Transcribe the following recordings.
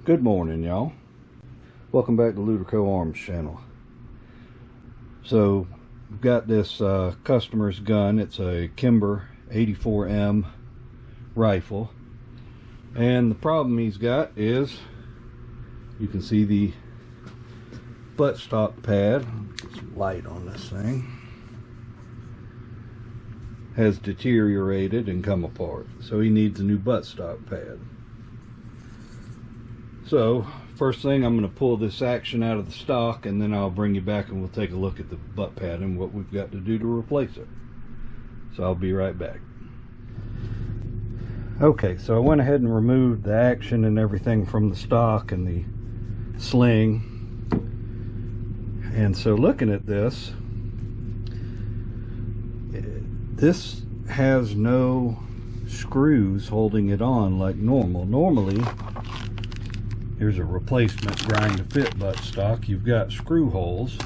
Good morning, y'all. Welcome back to Luderco Arms channel. So we've got this customer's gun. It's a Kimber 84M rifle, and the problem he's got is you can see the buttstock pad. Get some light on this thing. Has deteriorated and come apart, so he needs a new buttstock pad. So first thing, I'm going to pull this action out of the stock, and then I'll bring you back and we'll take a look at the butt pad and what we've got to do to replace it. So I'll be right back. Okay, so I went ahead and removed the action and everything from the stock and the sling. And so looking at this, this has no screws holding it on like normal. Normally, here's a replacement grind to fit buttstock. You've got screw holes,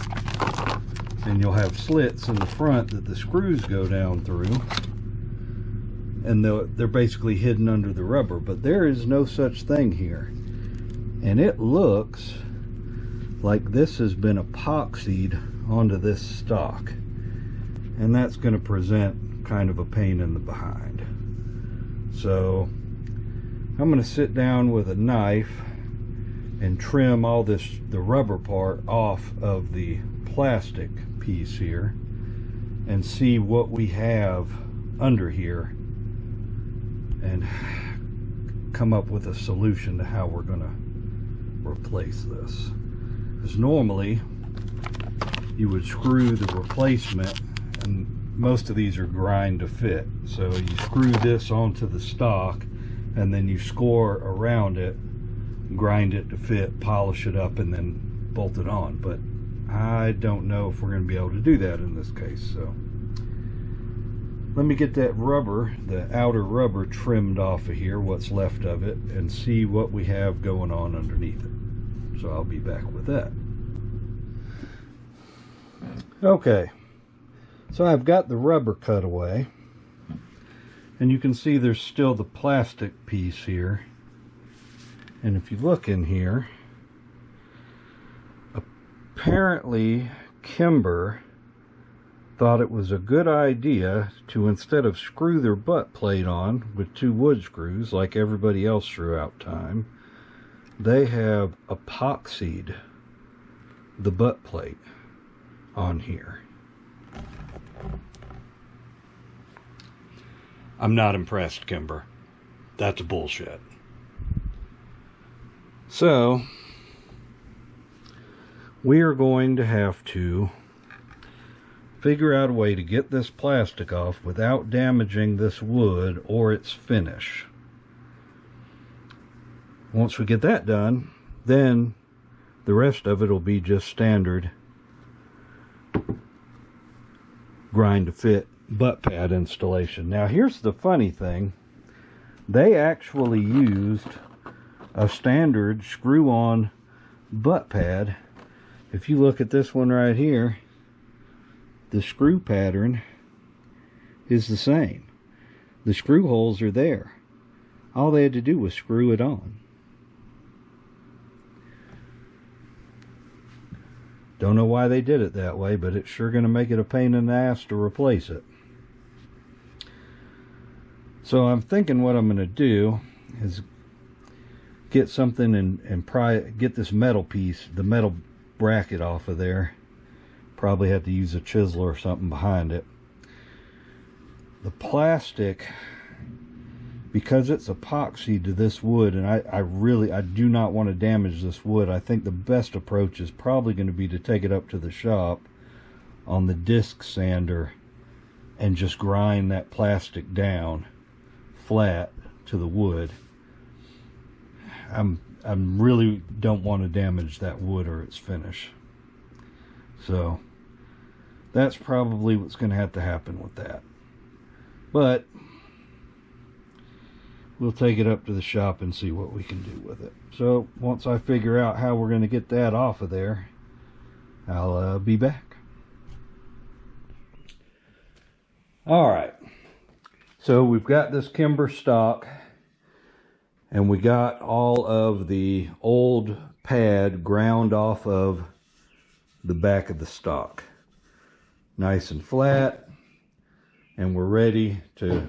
and you'll have slits in the front that the screws go down through, and they're basically hidden under the rubber. But there is no such thing here, and it looks like this has been epoxied onto this stock, and that's going to present kind of a pain in the behind. So I'm going to sit down with a knife and trim all the rubber part off of the plastic piece here and see what we have under here and come up with a solution to how we're going to replace this. Because normally you would screw the replacement, and most of these are grind to fit, so you screw this onto the stock and then you score around it, grind it to fit, polish it up, and then bolt it on. But I don't know if we're going to be able to do that in this case. So let me get that rubber, the outer rubber, trimmed off of here, what's left of it, and see what we have going on underneath it. So I'll be back with that. Okay, so I've got the rubber cut away, and you can see there's still the plastic piece here. And if you look in here, apparently Kimber thought it was a good idea to, instead of screw their butt plate on with 2 wood screws like everybody else throughout time, they have epoxied the butt plate on here. I'm not impressed, Kimber. That's bullshit. So we are going to have to figure out a way to get this plastic off without damaging this wood or its finish. Once we get that done, then the rest of it will be just standard grind to fit butt pad installation. Now here's the funny thing. They actually used a standard screw-on butt pad. If you look at this one right here, the screw pattern is the same. The screw holes are there. All they had to do was screw it on. Don't know why they did it that way, but it's sure going to make it a pain in the ass to replace it. So I'm thinking what I'm going to do is get something and get this metal piece, the metal bracket, off of there. Probably have to use a chisel or something behind it. The plastic, because it's epoxy to this wood, and I do not want to damage this wood, I think the best approach is probably going to be to take it up to the shop on the disc sander and just grind that plastic down flat to the wood. I really don't want to damage that wood or its finish. So that's probably what's going to have to happen with that. But we'll take it up to the shop and see what we can do with it. So once I figure out how we're going to get that off of there, I'll be back. All right. So we've got this Kimber stock, and we got all of the old pad ground off of the back of the stock. Nice and flat, and we're ready to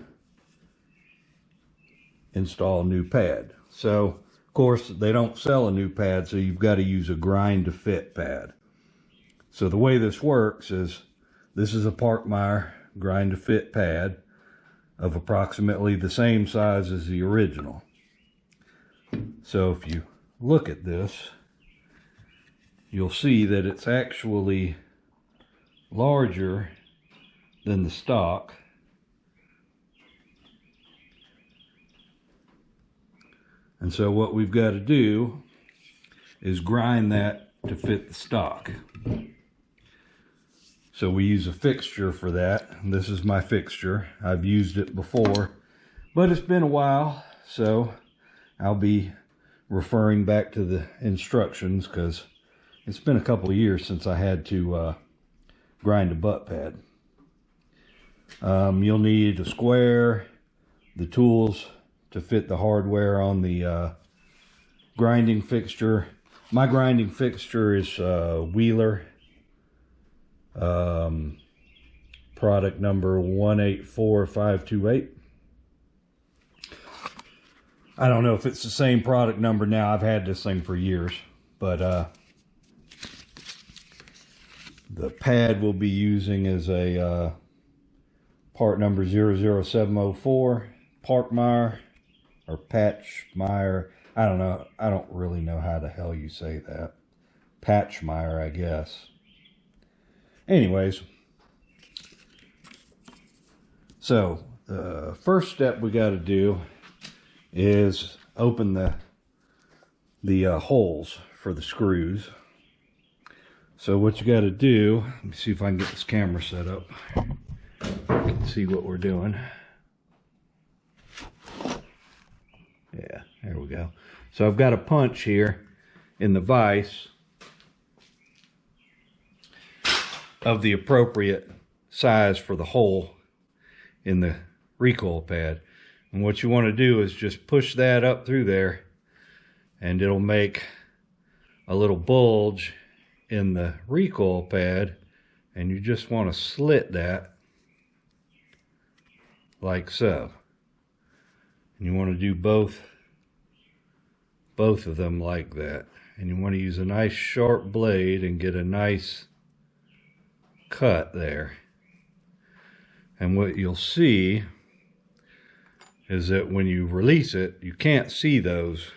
install a new pad. So, of course, they don't sell a new pad, so you've got to use a grind to fit pad. So the way this works is, this is a Pachmayer grind to fit pad of approximately the same size as the original. So if you look at this, you'll see that it's actually larger than the stock. And so what we've got to do is grind that to fit the stock. So we use a fixture for that. This is my fixture. I've used it before, but it's been a while, so I'll be referring back to the instructions because it's been a couple of years since I had to grind a butt pad. You'll need a square, the tools to fit the hardware on the grinding fixture. My grinding fixture is Wheeler, product number 184528. I don't know if it's the same product number now. I've had this thing for years, but the pad we'll be using is a part number 00704, Pachmayer or Pachmayer. I don't know. I don't really know how the hell you say that. Pachmayer, I guess. Anyways, so the first step we got to do is open the holes for the screws. So what you got to do, let me see if I can get this camera set up. You can see what we're doing. Yeah, there we go. So I've got a punch here in the vise of the appropriate size for the hole in the recoil pad. And what you want to do is just push that up through there, and it'll make a little bulge in the recoil pad, and you just want to slit that like so. And you want to do both of them like that. And you want to use a nice sharp blade and get a nice cut there. And what you'll see is that when you release it, you can't see those.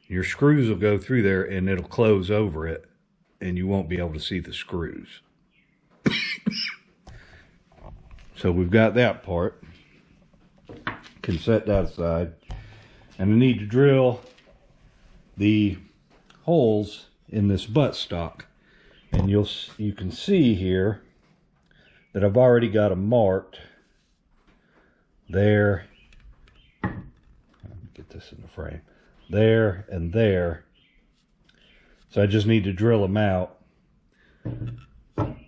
Your screws will go through there and it'll close over it, and you won't be able to see the screws. So we've got that part. Can set that aside. And I need to drill the holes in this buttstock. And you can see here that I've already got them marked there. Let me get this in the frame. There and there. So I just need to drill them out.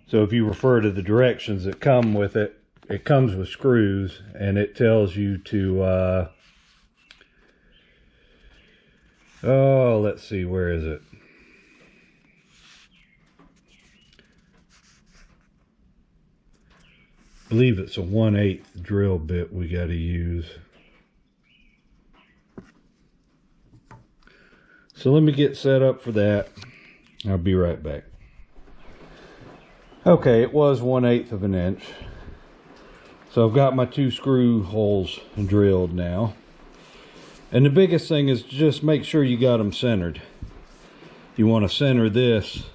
So if you refer to the directions that come with it, it comes with screws, and it tells you to, oh, let's see, where is it? I believe it's a 1/8 drill bit we got to use. So let me get set up for that. I'll be right back. Okay, it was 1/8 of an inch. So I've got my 2 screw holes drilled now. And the biggest thing is just make sure you got them centered. You want to center this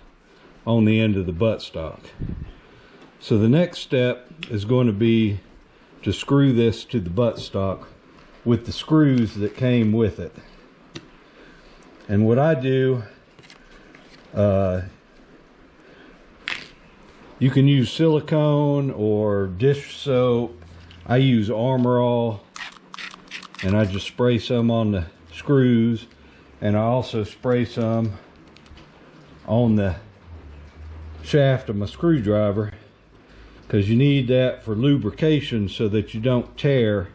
on the end of the buttstock. So the next step is going to be to screw this to the buttstock with the screws that came with it. And what I do, you can use silicone or dish soap. I use Armor All, and I just spray some on the screws, and I also spray some on the shaft of my screwdriver, because you need that for lubrication so that you don't tear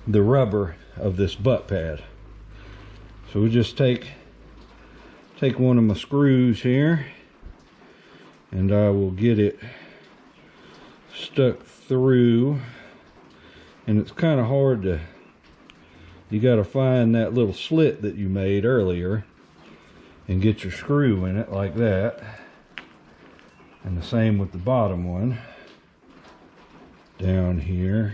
the rubber of this butt pad. So we just take one of my screws here, and I will get it stuck through. And it's kind of hard to, you got to find that little slit that you made earlier and get your screw in it like that. And the same with the bottom one down here.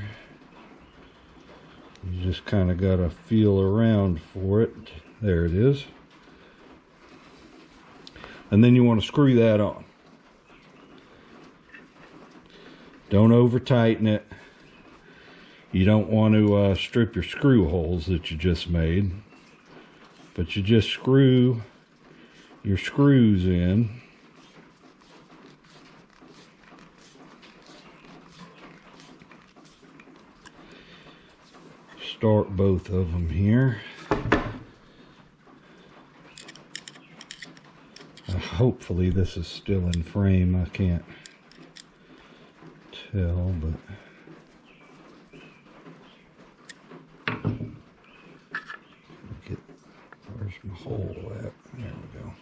You just kind of got to feel around for it. There it is. And then you want to screw that on. Don't over tighten it. You don't want to strip your screw holes that you just made, but you just screw your screws in. Start both of them here. Hopefully this is still in frame. I can't tell, but where's my hole at? There we go.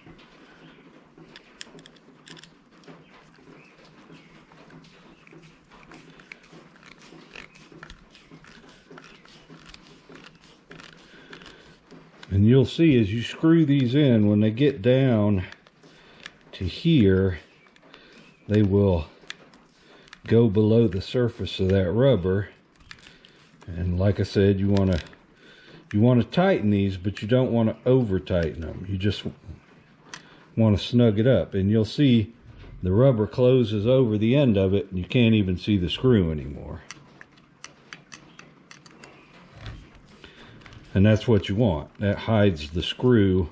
And you'll see as you screw these in, when they get down to here, they will go below the surface of that rubber. And like I said, you want to tighten these, but you don't want to over tighten them. You just want to snug it up, and you'll see the rubber closes over the end of it and you can't even see the screw anymore. And that's what you want. That hides the screw.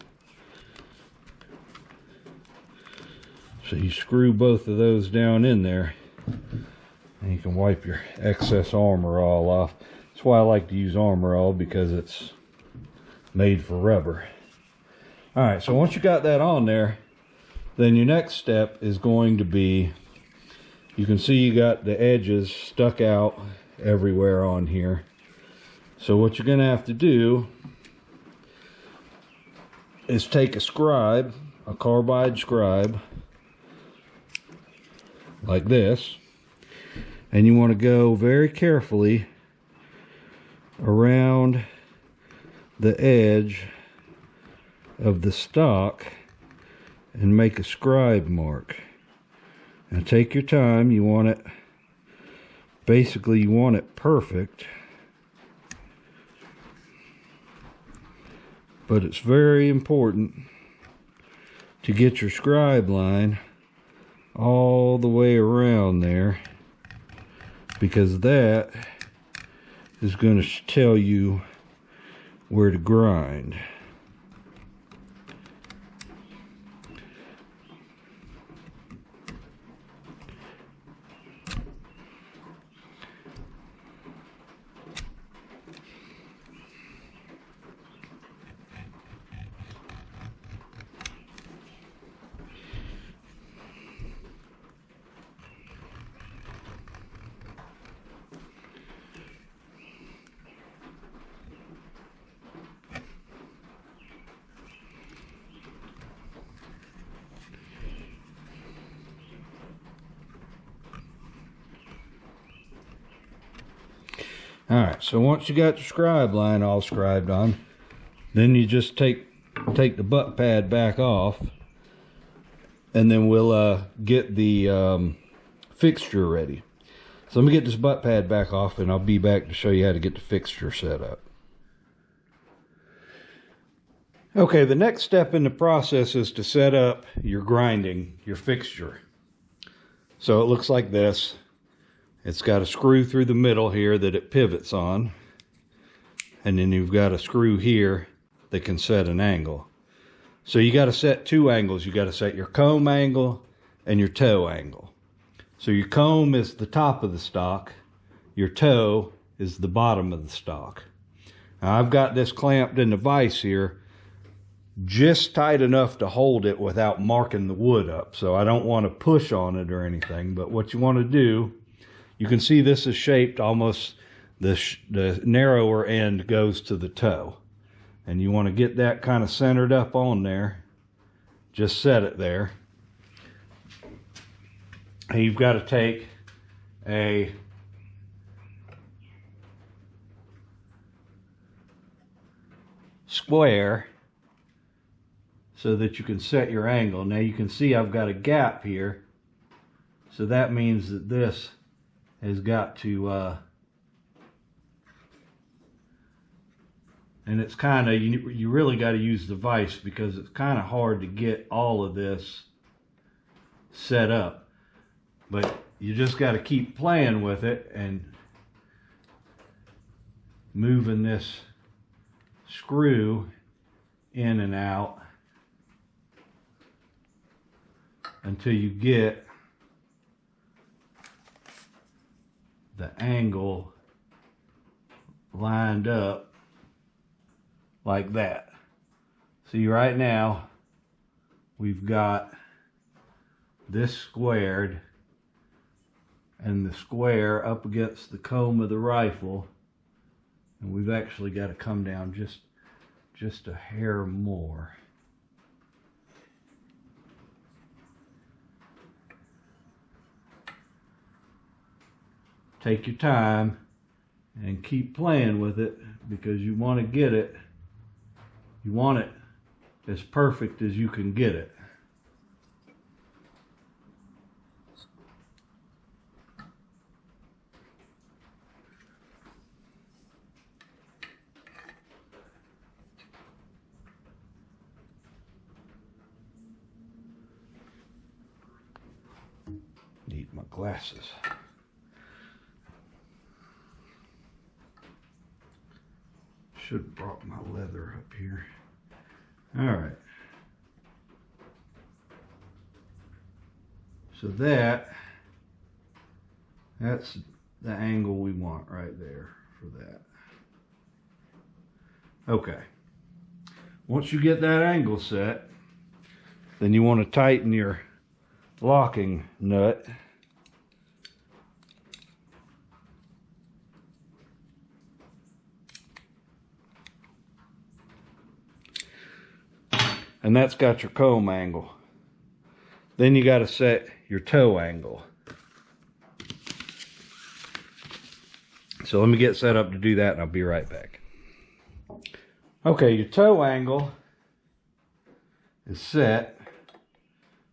So you screw both of those down in there, and you can wipe your excess Armor All off. That's why I like to use Armor All, because it's made for rubber. Alright, so once you got that on there, then your next step is going to be, you can see you got the edges stuck out everywhere on here. So what you're going to have to do is take a scribe, a carbide scribe, like this, and you want to go very carefully around the edge of the stock and make a scribe mark. Now take your time. You want it, basically you want it perfect, but it's very important to get your scribe line all the way around there, because that is going to tell you where to grind. Alright, so once you got your scribe line all scribed on, then you just take the butt pad back off, and then we'll get the fixture ready. So let me get this butt pad back off, and I'll be back to show you how to get the fixture set up. Okay, the next step in the process is to set up your grinding, your fixture. So it looks like this. It's got a screw through the middle here that it pivots on. And then you've got a screw here that can set an angle. So you got to set two angles. You got to set your comb angle and your toe angle. So your comb is the top of the stock. Your toe is the bottom of the stock. Now I've got this clamped in the vise here just tight enough to hold it without marking the wood up. So I don't want to push on it or anything. But what you want to do, you can see this is shaped almost, the narrower end goes to the toe. and you want to get that kind of centered up on there, just set it there. And you've got to take a square so that you can set your angle. Now you can see I've got a gap here, so that means that this has got to and it's kind of, you really got to use the vise because it's kind of hard to get all of this set up, but you just got to keep playing with it and moving this screw in and out until you get the angle lined up like that. See, right now we've got this squared and the square up against the comb of the rifle, and we've actually got to come down just a hair more. Take your time and keep playing with it because you want to get it, you want it as perfect as you can get it. Need my glasses. Should have brought my leather up here. All right. So that's the angle we want right there for that. Okay. Once you get that angle set, then you want to tighten your locking nut. And that's got your comb angle. Then you got to set your toe angle. So let me get set up to do that and I'll be right back. Okay, your toe angle is set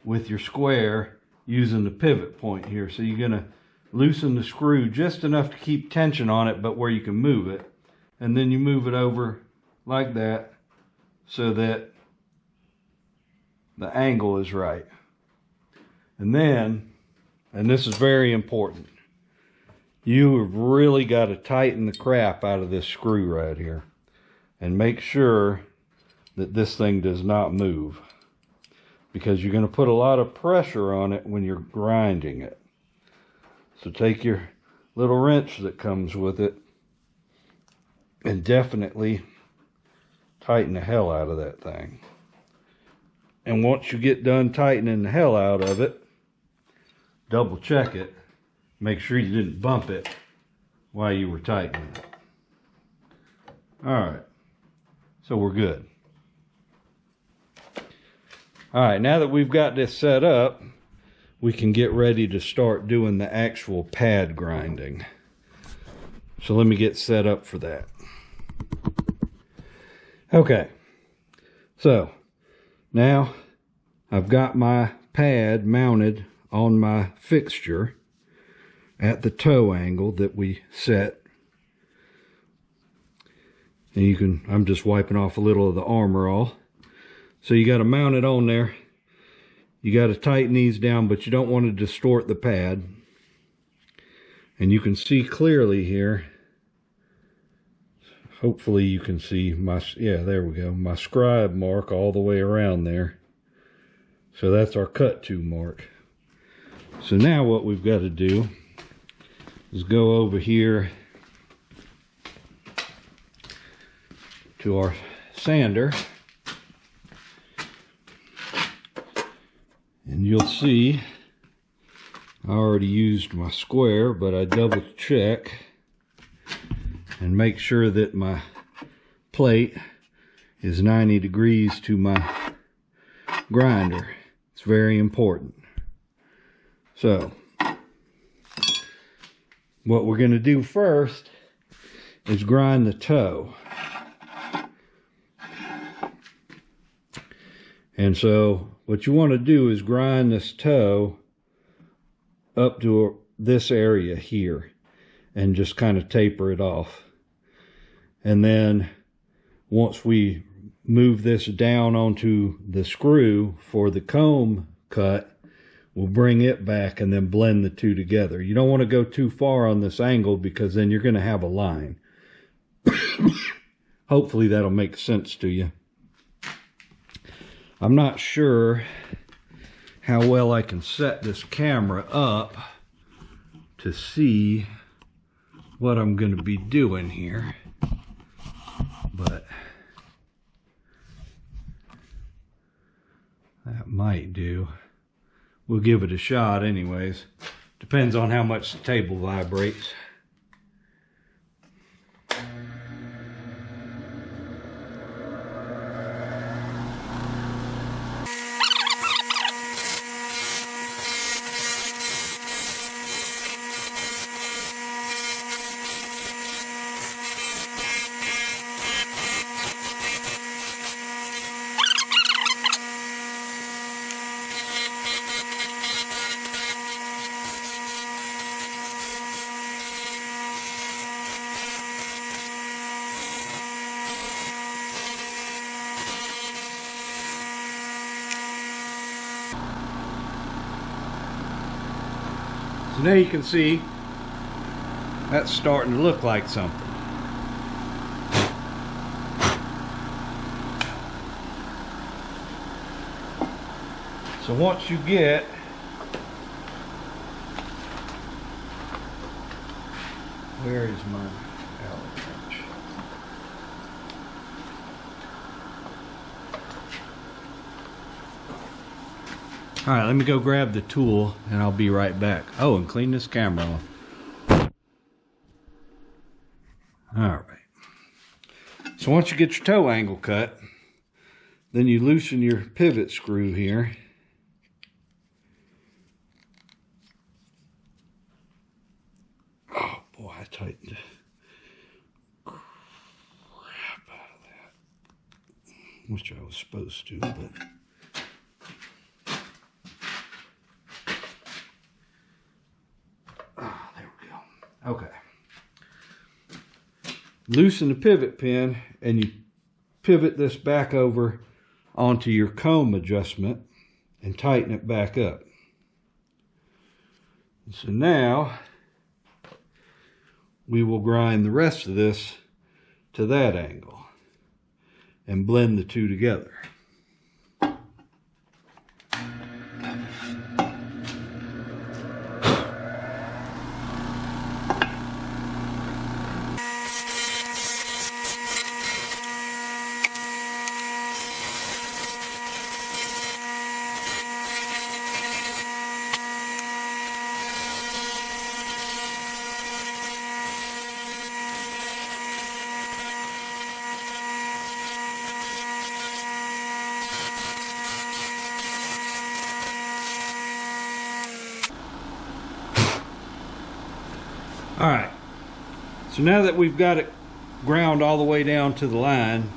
with your square using the pivot point here. So you're going to loosen the screw just enough to keep tension on it, but where you can move it. And then you move it over like that so that the angle is right. And then, and this is very important, you have really got to tighten the crap out of this screw right here and make sure that this thing does not move, because you're going to put a lot of pressure on it when you're grinding it. So take your little wrench that comes with it and definitely tighten the hell out of that thing. And once you get done tightening the hell out of it, double check it. Make sure you didn't bump it while you were tightening it. All right, so we're good. All right, now that we've got this set up, we can get ready to start doing the actual pad grinding. So let me get set up for that. Okay, so now I've got my pad mounted on my fixture at the toe angle that we set. And you can, I'm just wiping off a little of the armor all. So you got to mount it on there. You got to tighten these down, but you don't want to distort the pad. And you can see clearly here. Hopefully you can see my, yeah, there we go, my scribe mark all the way around there. So that's our cut to mark. So now what we've got to do is go over here to our sander. And you'll see I already used my square, but I double check and make sure that my plate is 90 degrees to my grinder. It's very important. So, what we're going to do first is grind the toe. And so, what you want to do is grind this toe up to this area here and just kind of taper it off. And then once we move this down onto the screw for the comb cut, we'll bring it back and then blend the two together. You don't want to go too far on this angle because then you're going to have a line. Hopefully that'll make sense to you. I'm not sure how well I can set this camera up to see what I'm going to be doing here, but that might do. We'll give it a shot anyways. Depends on how much the table vibrates. So now you can see that's starting to look like something. So once you get where is my Allen wrench? All right, let me go grab the tool and I'll be right back. Oh, and clean this camera off. All right. So once you get your toe angle cut, then you loosen your pivot screw here. Oh boy, I tightened the crap out of that. Which I was supposed to, but okay. Loosen the pivot pin and you pivot this back over onto your comb adjustment and tighten it back up. And so now we will grind the rest of this to that angle and blend the two together. All right, so now that we've got it ground all the way down to the line,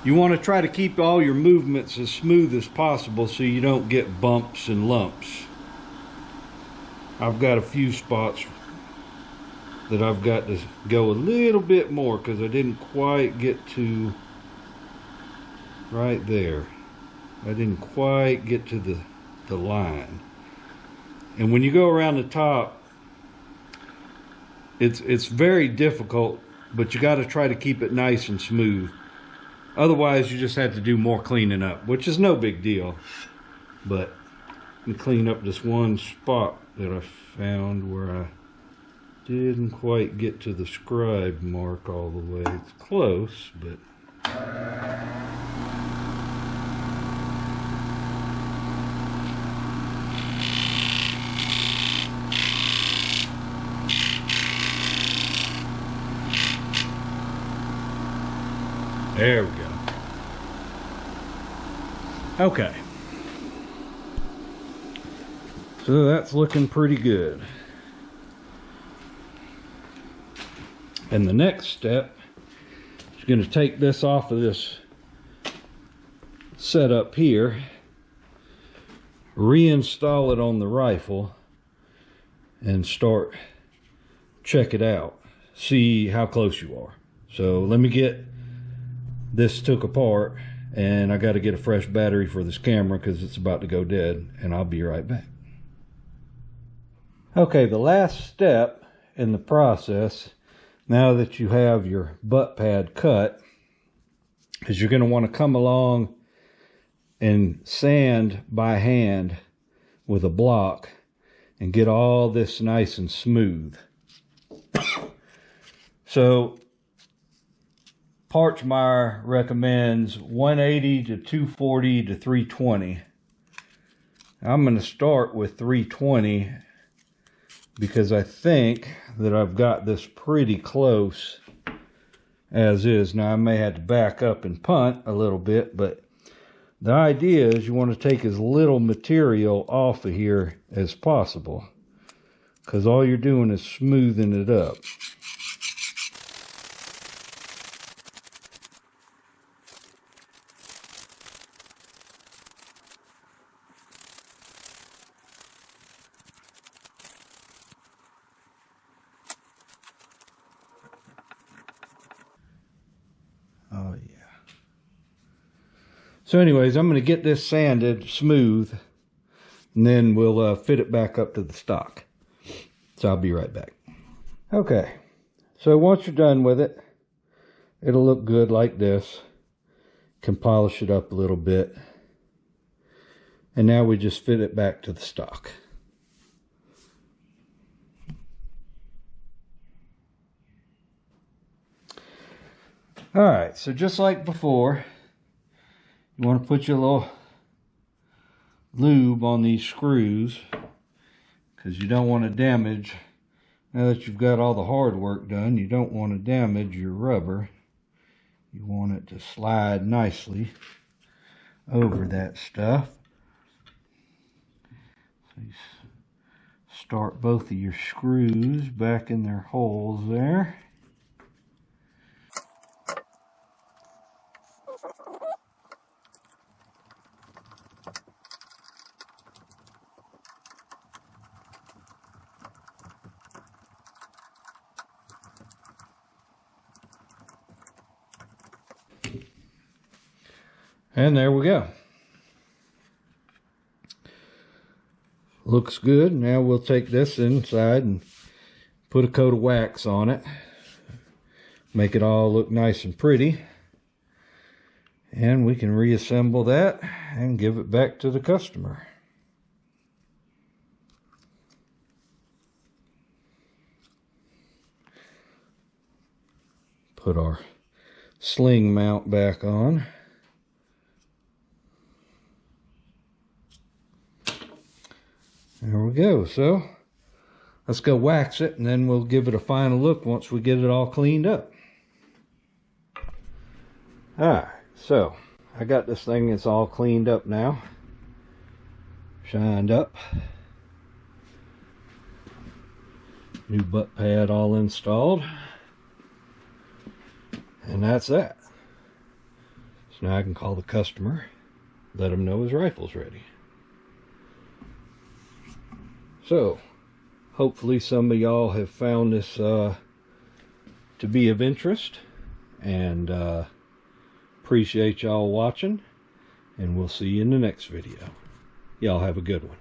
you want to try to keep all your movements as smooth as possible so you don't get bumps and lumps. I've got a few spots that I've got to go a little bit more because I didn't quite get to right there. I didn't quite get to the line. And when you go around the top, it's very difficult, but you got to try to keep it nice and smooth. Otherwise, you just have to do more cleaning up, which is no big deal. But you clean up this one spot that I found where I didn't quite get to the scribe mark all the way. It's close, but there we go. Okay. So that's looking pretty good. And the next step is going to take this off of this setup here, reinstall it on the rifle, and start check it out, see how close you are. So let me get this took apart, and I got to get a fresh battery for this camera because it's about to go dead, and I'll be right back. Okay, the last step in the process, now that you have your butt pad cut, is you're going to want to come along and sand by hand with a block and get all this nice and smooth. So Pachmayer recommends 180 to 240 to 320. I'm going to start with 320 because I think that I've got this pretty close as is. Now I may have to back up and punt a little bit, but the idea is you want to take as little material off of here as possible, because all you're doing is smoothing it up. Oh yeah. So anyways, I'm going to get this sanded smooth, and then we'll fit it back up to the stock. So I'll be right back. Okay, so once you're done with it, it'll look good like this. Can polish it up a little bit. And now we just fit it back to the stock. Alright, so just like before, you want to put your little lube on these screws, because you don't want to damage, now that you've got all the hard work done, you don't want to damage your rubber. You want it to slide nicely over that stuff. So you start both of your screws back in their holes there. And there we go. Looks good. Now we'll take this inside and put a coat of wax on it. Make it all look nice and pretty. And we can reassemble that and give it back to the customer. Put our sling mount back on. There we go. So let's go wax it, and then we'll give it a final look once we get it all cleaned up. Alright, so I got this thing, it's all cleaned up now. Shined up. New butt pad all installed. And that's that. So now I can call the customer, let him know his rifle's ready. So, hopefully some of y'all have found this to be of interest, and appreciate y'all watching, and we'll see you in the next video. Y'all have a good one.